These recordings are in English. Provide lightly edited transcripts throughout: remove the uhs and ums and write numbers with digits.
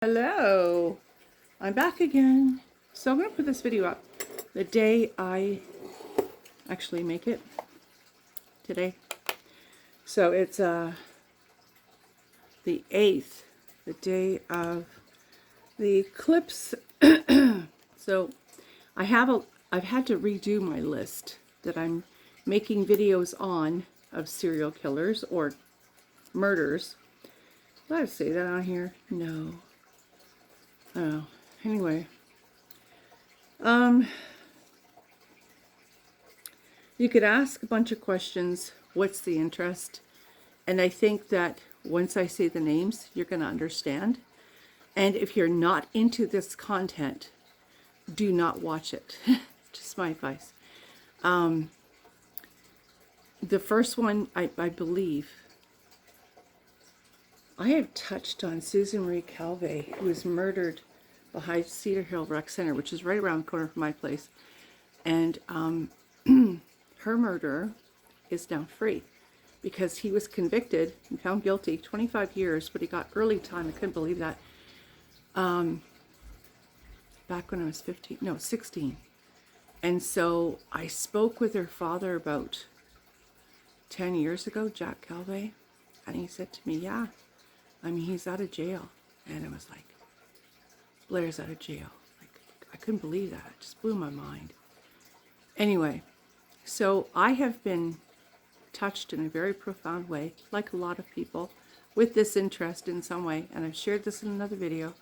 Hello, I'm back again. So I'm going to put this video up the day I actually make it today. So it's the 8th, the day of the eclipse. So I've had to redo my list that I'm making videos on of serial killers or murders. Did I say that on here? No. Oh, anyway. You could ask a bunch of questions. What's the interest? And I think that once I say the names, you're going to understand. And if you're not into this content, do not watch it. Just my advice. The first one, I believe, I have touched on Susan Marie Calvé, who was murdered behind Cedar Hill Rec Center, which is right around the corner from my place. And her murderer is now free because he was convicted and found guilty 25 years, but he got early time. I couldn't believe that. Back when I was 16. And so I spoke with her father about 10 years ago, Jack Calvé, and he said to me, yeah, I mean, he's out of jail. And I was like, Blair's out of jail. Like, I couldn't believe that. It just blew my mind. Anyway, so I have been touched in a very profound way, like a lot of people, with this interest in some way. And I've shared this in another video.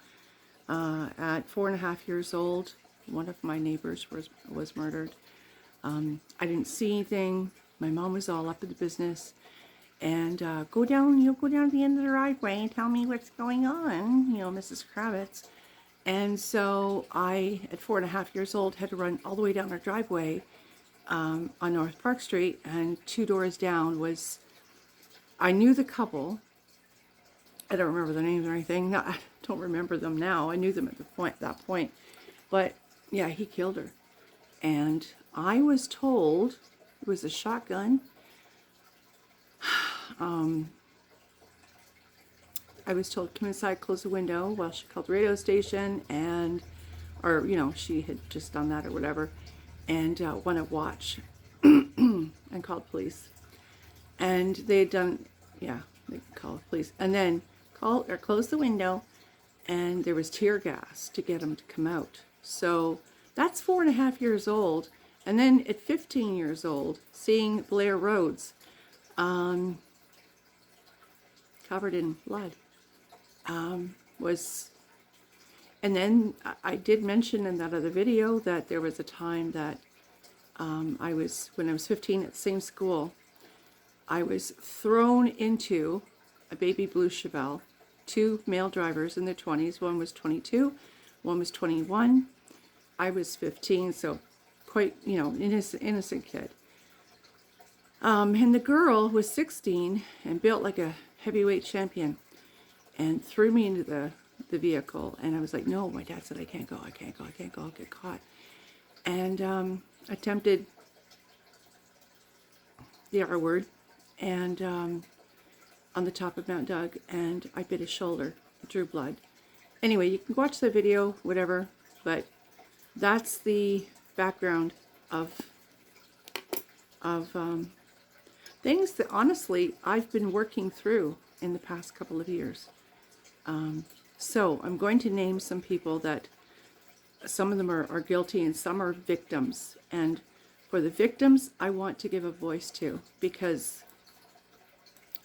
At 4.5 years old, one of my neighbors was murdered. I didn't see anything. My mom was all up in the business. And go down to the end of the driveway and tell me what's going on, Mrs. Kravitz. And so I, at 4.5 years old, had to run all the way down our driveway on North Park Street, and 2 doors down was, I knew the couple. I don't remember their names or anything. No, I don't remember them now. I knew them at that point. But yeah, he killed her. And I was told it was a shotgun. I was told, come inside, close the window, while she called the radio station, or she had just done that or whatever, and went to watch and called police. And they had done, they called police, and then closed the window, and there was tear gas to get them to come out. So that's 4.5 years old. And then at 15 years old, seeing Blair Rhodes covered in blood was, and then I did mention in that other video that there was a time that when I was 15 at the same school, I was thrown into a baby blue Chevelle, 2 male drivers in their 20s. One was 22, one was 21. I was 15, so quite, innocent kid. And the girl was 16 and built like a heavyweight champion, and threw me into the vehicle. And I was like, no, my dad said I can't go, I'll get caught. And attempted the R word, and on the top of Mount Doug, and I bit his shoulder, drew blood. Anyway, you can watch the video, whatever, but that's the background of things that honestly I've been working through in the past couple of years. So I'm going to name some people that some of them are guilty and some are victims. And for the victims, I want to give a voice to, because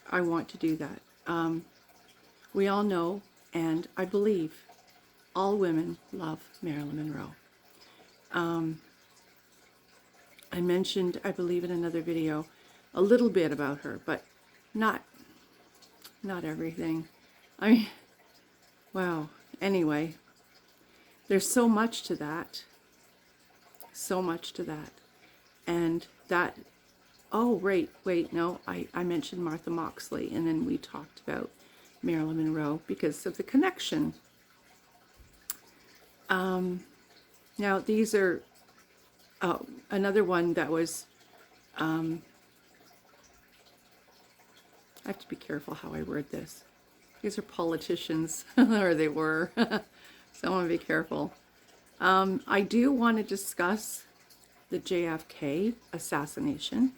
I want to do that. We all know, and I believe, all women love Marilyn Monroe. I mentioned, I believe in another video, a little bit about her, but not everything. I mean, wow. Anyway, there's so much to that. And that, oh, wait, no, I mentioned Martha Moxley, and then we talked about Marilyn Monroe because of the connection. Now, these are, another one that was, I have to be careful how I word this. These are politicians, or they were. So I want to be careful. I do want to discuss the JFK assassination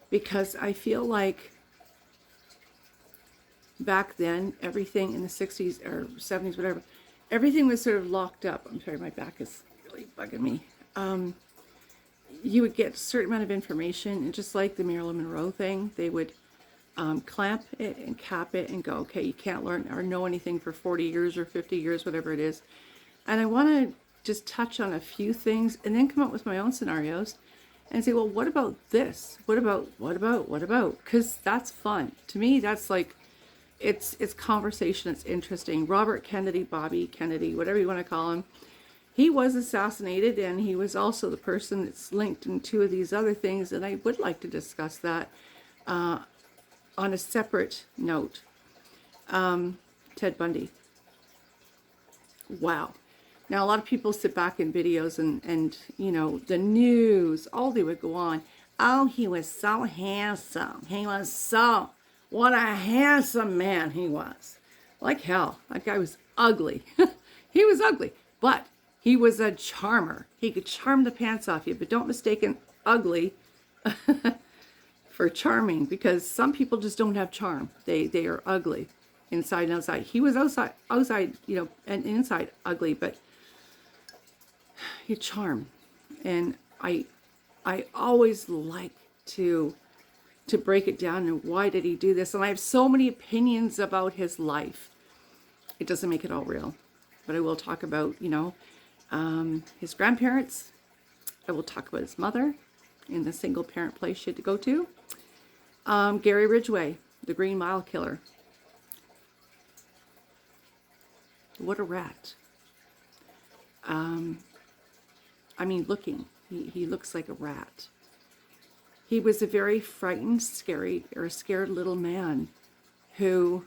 because I feel like back then, everything in the 60s or 70s, whatever, everything was sort of locked up. I'm sorry, my back is really bugging me. You would get a certain amount of information, and just like the Marilyn Monroe thing, they would clamp it and cap it and go, okay, you can't learn or know anything for 40 years or 50 years, whatever it is. And I want to just touch on a few things and then come up with my own scenarios and say, well, what about this? What about? Because that's fun. To me, that's like, it's conversation. It's interesting. Robert Kennedy, Bobby Kennedy, whatever you want to call him, he was assassinated, and he was also the person that's linked in two of these other things. And I would like to discuss that on a separate note. Ted Bundy. Wow. Now, a lot of people sit back in videos and you know, the news, all they would go on. Oh, he was so handsome. He was so, what a handsome man he was. Like hell, that guy was ugly. He was ugly, but he was a charmer. He could charm the pants off you, but don't mistake an ugly for charming, because some people just don't have charm. They are ugly inside and outside. He was outside, you know, and inside ugly, but he charm. And I always like to break it down and why did he do this. And I have so many opinions about his life. It doesn't make it all real, but I will talk about, you know, his grandparents. I will talk about his mother in the single parent place she had to go to. Gary Ridgway, the Green Mile Killer. What a rat. I mean, he looks like a rat. He was a very frightened, scared little man who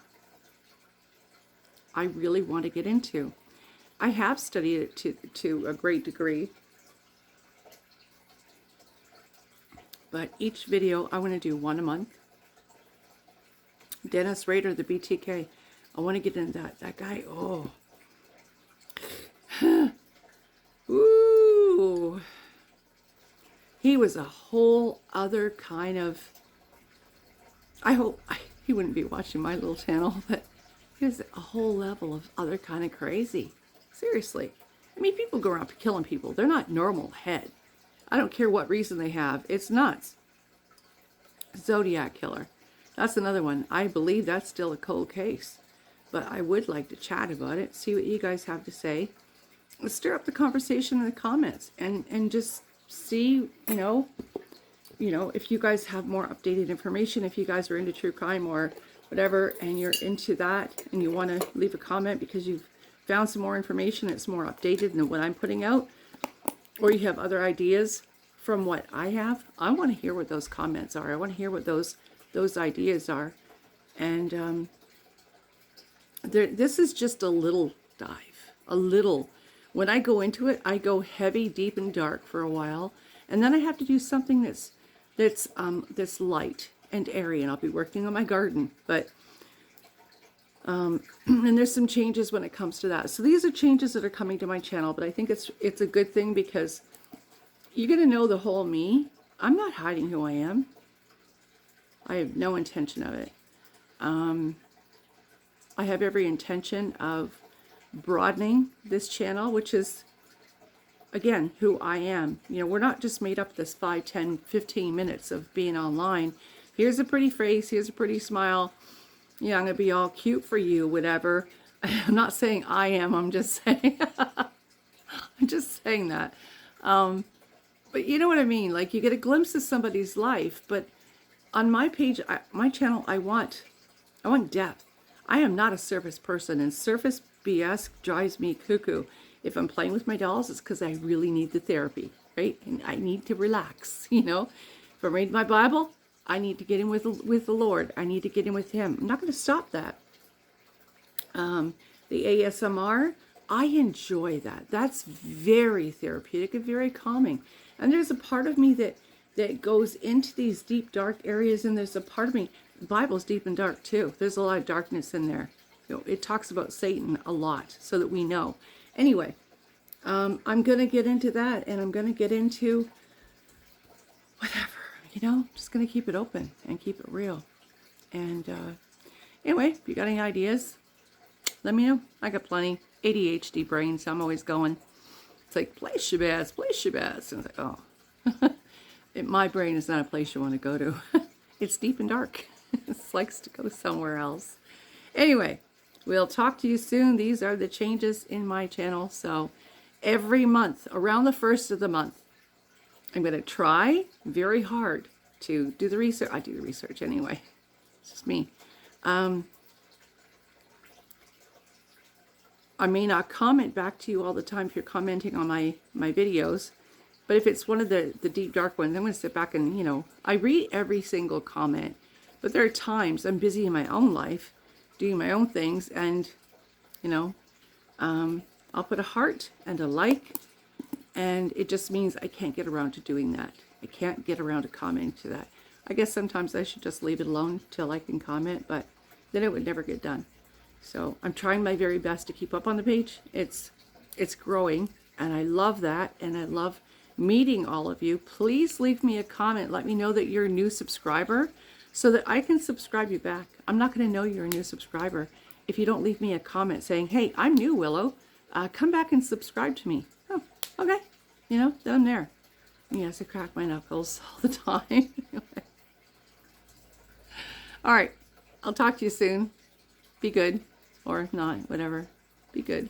I really want to get into. I have studied it to a great degree. But each video, I want to do one a month. Dennis Rader, the BTK. I want to get into that. That guy, oh. Ooh. He was a whole other kind of, I hope he wouldn't be watching my little channel, but he was a whole level of other kind of crazy. Seriously. I mean, people go around killing people. They're not normal head. I don't care what reason they have. It's nuts. Zodiac Killer. That's another one. I believe that's still a cold case. But I would like to chat about it, see what you guys have to say. Let's stir up the conversation in the comments and just see, you know, if you guys have more updated information, if you guys are into true crime or whatever, and you're into that and you want to leave a comment because you've found some more information that's more updated than what I'm putting out, or you have other ideas from what I have, I want to hear what those comments are. I want to hear what those ideas are. And this is just a little dive, a little. When I go into it, I go heavy, deep, and dark for a while, and then I have to do something that's light and airy, and I'll be working on my garden. But and there's some changes when it comes to that. So these are changes that are coming to my channel, but I think it's a good thing because you're gonna know the whole me. I'm not hiding who I am. I have no intention of it. I have every intention of broadening this channel, which is, again, who I am. You know, we're not just made up this 5, 10, 15 minutes of being online. Here's a pretty face, here's a pretty smile. Yeah, I'm gonna be all cute for you, whatever. I'm not saying I am, I'm just saying I'm just saying that. But you know what I mean? Like, you get a glimpse of somebody's life, but on my page, my channel, I want depth. I am not a surface person, and surface BS drives me cuckoo. If I'm playing with my dolls, it's because I really need the therapy, right? And I need to relax, you know? If I'm reading my Bible, I need to get in with the Lord. I need to get in with Him. I'm not going to stop that. The ASMR, I enjoy that. That's very therapeutic and very calming. And there's a part of me that goes into these deep, dark areas, and there's a part of me, the Bible's deep and dark too. There's a lot of darkness in there. You know, it talks about Satan a lot so that we know. Anyway, I'm going to get into that, and I'm going to get into whatever, you know, just going to keep it open and keep it real. And anyway, if you got any ideas, let me know. I got plenty. ADHD brain, so I'm always going. It's like, place Shabazz, place Shabazz. And it's like, oh. My brain is not a place you want to go to. It's deep and dark. It likes to go somewhere else. Anyway, we'll talk to you soon. These are the changes in my channel. So every month, around the first of the month, I'm going to try very hard to do the research. I do the research anyway. It's just me. I may not comment back to you all the time if you're commenting on my videos, but if it's one of the deep dark ones, I'm going to sit back and, you know, I read every single comment, but there are times I'm busy in my own life, doing my own things, and, you know, I'll put a heart and a like, and it just means I can't get around to doing that. I can't get around to commenting to that. I guess sometimes I should just leave it alone till I can comment, but then it would never get done. So I'm trying my very best to keep up on the page. It's growing, and I love that, and I love meeting all of you. Please leave me a comment. Let me know that you're a new subscriber so that I can subscribe you back. I'm not going to know you're a new subscriber if you don't leave me a comment saying, hey, I'm new, Willow. Come back and subscribe to me. Oh, okay. You know, down there. Yes, I crack my knuckles all the time. All right. I'll talk to you soon. Be good. Or not, whatever. Be good.